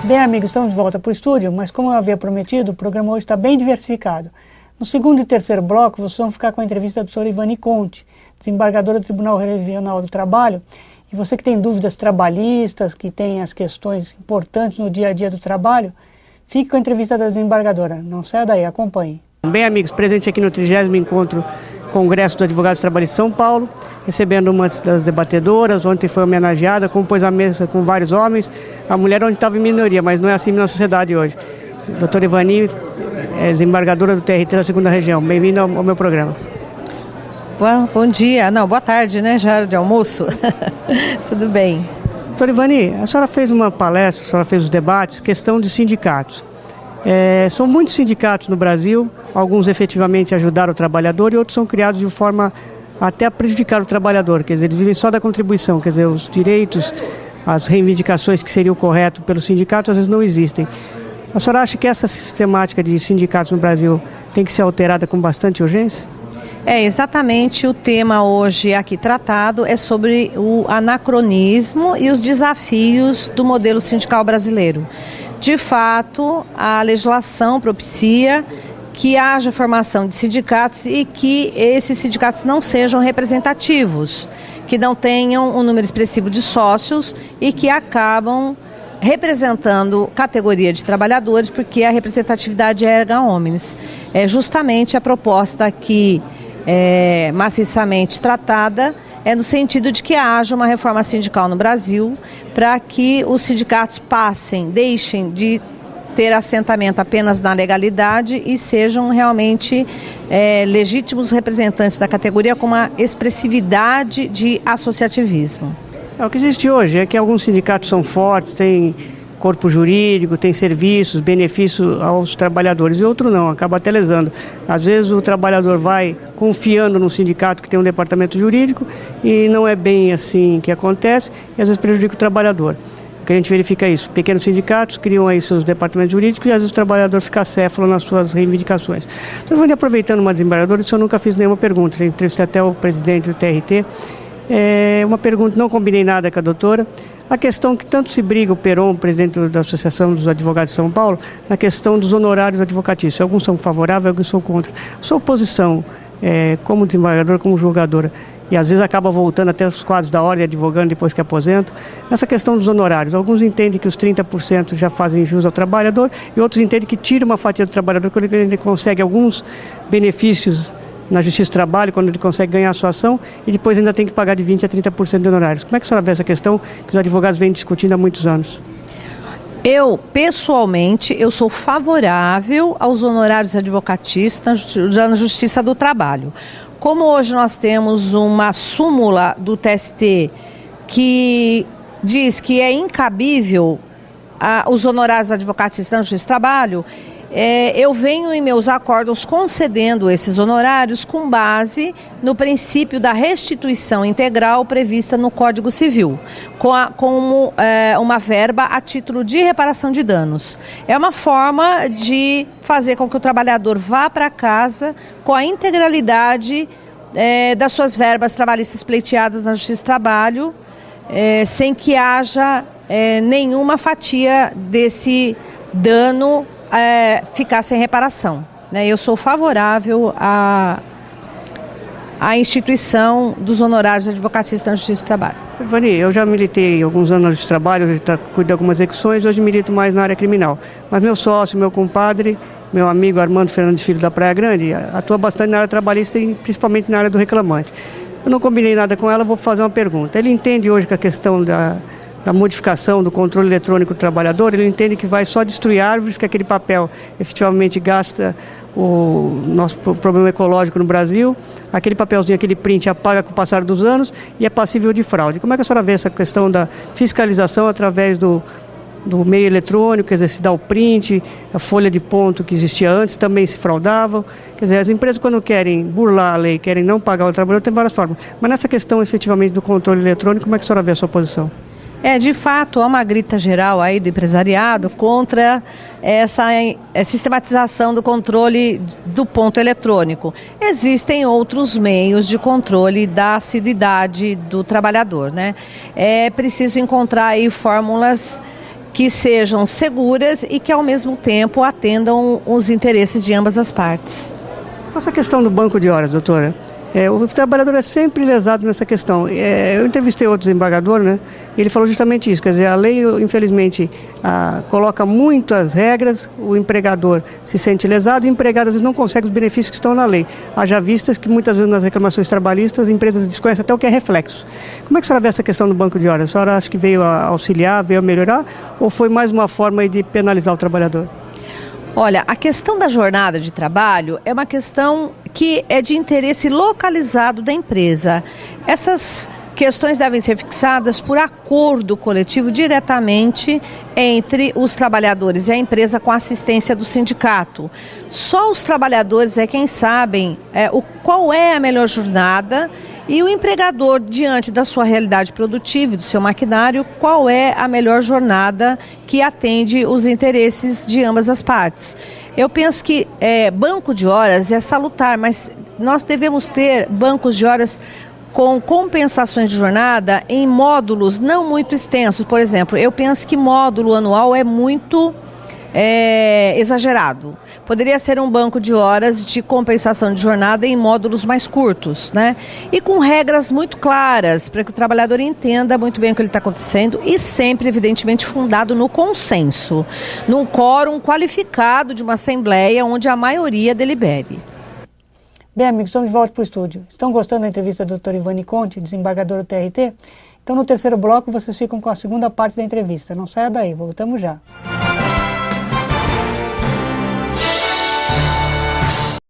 Bem, amigos, estamos de volta para o estúdio, mas como eu havia prometido, o programa hoje está bem diversificado. No segundo e terceiro bloco, vocês vão ficar com a entrevista da doutora Ivani Conte, desembargadora do Tribunal Regional do Trabalho. E você que tem dúvidas trabalhistas, que tem as questões importantes no dia a dia do trabalho, fique com a entrevista da desembargadora. Não saia daí, acompanhe. Bem, amigos, presente aqui no 30º Encontro Congresso dos Advogados Trabalhistas de São Paulo, recebendo uma das debatedoras. Ontem foi homenageada, compôs a mesa com vários homens. A mulher onde estava em minoria, mas não é assim na sociedade hoje. Doutora Ivani, desembargadora do TRT da 2ª Região. Bem-vinda ao meu programa. Bom dia. Não, boa tarde, né? Já era de almoço. Tudo bem. Doutora Ivani, a senhora fez uma palestra, a senhora fez os debates, questão de sindicatos. São muitos sindicatos no Brasil, alguns efetivamente ajudaram o trabalhador e outros são criados de forma até a prejudicar o trabalhador, quer dizer, eles vivem só da contribuição, quer dizer, os direitos, as reivindicações que seriam corretas pelos sindicatos às vezes não existem. A senhora acha que essa sistemática de sindicatos no Brasil tem que ser alterada com bastante urgência? Exatamente, o tema hoje aqui tratado é sobre o anacronismo e os desafios do modelo sindical brasileiro. De fato, a legislação propicia que haja formação de sindicatos e que esses sindicatos não sejam representativos, que não tenham um número expressivo de sócios e que acabam representando categoria de trabalhadores, porque a representatividade é erga omnes. É justamente a proposta que maciçamente tratada no sentido de que haja uma reforma sindical no Brasil para que os sindicatos deixem de ter assentamento apenas na legalidade e sejam realmente legítimos representantes da categoria com uma expressividade de associativismo. O que existe hoje é que alguns sindicatos são fortes, têm corpo jurídico, tem serviços, benefícios aos trabalhadores, e outro não, acaba até lesando. Às vezes o trabalhador vai confiando num sindicato que tem um departamento jurídico e não é bem assim que acontece, e às vezes prejudica o trabalhador. O que a gente verifica é isso, pequenos sindicatos criam aí seus departamentos jurídicos e às vezes o trabalhador fica acéfalo nas suas reivindicações. Então, aproveitando uma desembargadora, eu nunca fiz nenhuma pergunta, eu entrevistei até o presidente do TRT, uma pergunta, não combinei nada com a doutora. A questão que tanto se briga o Peron, presidente da Associação dos Advogados de São Paulo, na questão dos honorários advocatícios. Alguns são favoráveis, alguns são contra. Sua posição, como desembargadora, como julgadora, e às vezes acaba voltando até os quadros da ordem, advogando depois que aposenta, nessa questão dos honorários. Alguns entendem que os 30% já fazem jus ao trabalhador, e outros entendem que tira uma fatia do trabalhador quando ele consegue alguns benefícios na Justiça do Trabalho, quando ele consegue ganhar a sua ação, e depois ainda tem que pagar de 20% a 30% de honorários. Como é que a senhora vê essa questão que os advogados vêm discutindo há muitos anos? Eu, pessoalmente, sou favorável aos honorários advocatícios na Justiça do Trabalho. Como hoje nós temos uma súmula do TST que diz que é incabível os honorários advocatícios na Justiça do Trabalho, eu venho em meus acordos concedendo esses honorários com base no princípio da restituição integral prevista no Código Civil, como uma verba a título de reparação de danos. É uma forma de fazer com que o trabalhador vá para casa com a integralidade das suas verbas trabalhistas pleiteadas na Justiça do Trabalho, sem que haja nenhuma fatia desse dano ficar sem reparação. Eu sou favorável à instituição dos honorários advocatícios na Justiça do Trabalho. Ivani, eu já militei alguns anos na Justiça do Trabalho, cuido de algumas execuções, hoje milito mais na área criminal. Mas meu sócio, meu compadre, meu amigo Armando Fernandes Filho da Praia Grande, atua bastante na área trabalhista e principalmente na área do reclamante. Eu não combinei nada com ela, vou fazer uma pergunta. Ele entende hoje que a questão da modificação do controle eletrônico do trabalhador, ele entende que vai só destruir árvores, que aquele papel efetivamente gasta o nosso problema ecológico no Brasil, aquele papelzinho, aquele print apaga com o passar dos anos e é passível de fraude. Como é que a senhora vê essa questão da fiscalização através do meio eletrônico, quer dizer, se dá o print, a folha de ponto que existia antes também se fraudavam, quer dizer, as empresas quando querem burlar a lei, querem não pagar o trabalhador, tem várias formas, mas nessa questão efetivamente do controle eletrônico, como é que a senhora vê a sua posição? De fato, há uma grita geral aí do empresariado contra essa sistematização do controle do ponto eletrônico. Existem outros meios de controle da assiduidade do trabalhador, né? É preciso encontrar aí fórmulas que sejam seguras e que ao mesmo tempo atendam os interesses de ambas as partes. Essa questão do banco de horas, doutora, o trabalhador é sempre lesado nessa questão. Eu entrevistei outro desembargador, né? E ele falou justamente isso, quer dizer, a lei, infelizmente, coloca muitas regras, o empregador se sente lesado e o empregado, às vezes, não consegue os benefícios que estão na lei. Haja vistas que, muitas vezes, nas reclamações trabalhistas, as empresas desconhecem até o que é reflexo. Como é que a senhora vê essa questão do banco de horas? A senhora acha que veio a auxiliar, veio a melhorar, ou foi mais uma forma de penalizar o trabalhador? Olha, a questão da jornada de trabalho é uma questão que é de interesse localizado da empresa. Essas questões devem ser fixadas por acordo coletivo diretamente entre os trabalhadores e a empresa com a assistência do sindicato. Só os trabalhadores é quem sabem qual é a melhor jornada e o empregador, diante da sua realidade produtiva e do seu maquinário, qual é a melhor jornada que atende os interesses de ambas as partes. Eu penso que banco de horas é salutar, mas nós devemos ter bancos de horas com compensações de jornada em módulos não muito extensos. Por exemplo, eu penso que módulo anual é muito exagerado. Poderia ser um banco de horas de compensação de jornada em módulos mais curtos, né? E com regras muito claras, para que o trabalhador entenda muito bem o que ele está acontecendo e sempre, evidentemente, fundado no consenso, num quórum qualificado de uma assembleia onde a maioria delibere. Bem, amigos, estamos de volta para o estúdio. Estão gostando da entrevista da doutora Ivane Conte, desembargadora do TRT? Então, no terceiro bloco, vocês ficam com a segunda parte da entrevista. Não saia daí, voltamos já.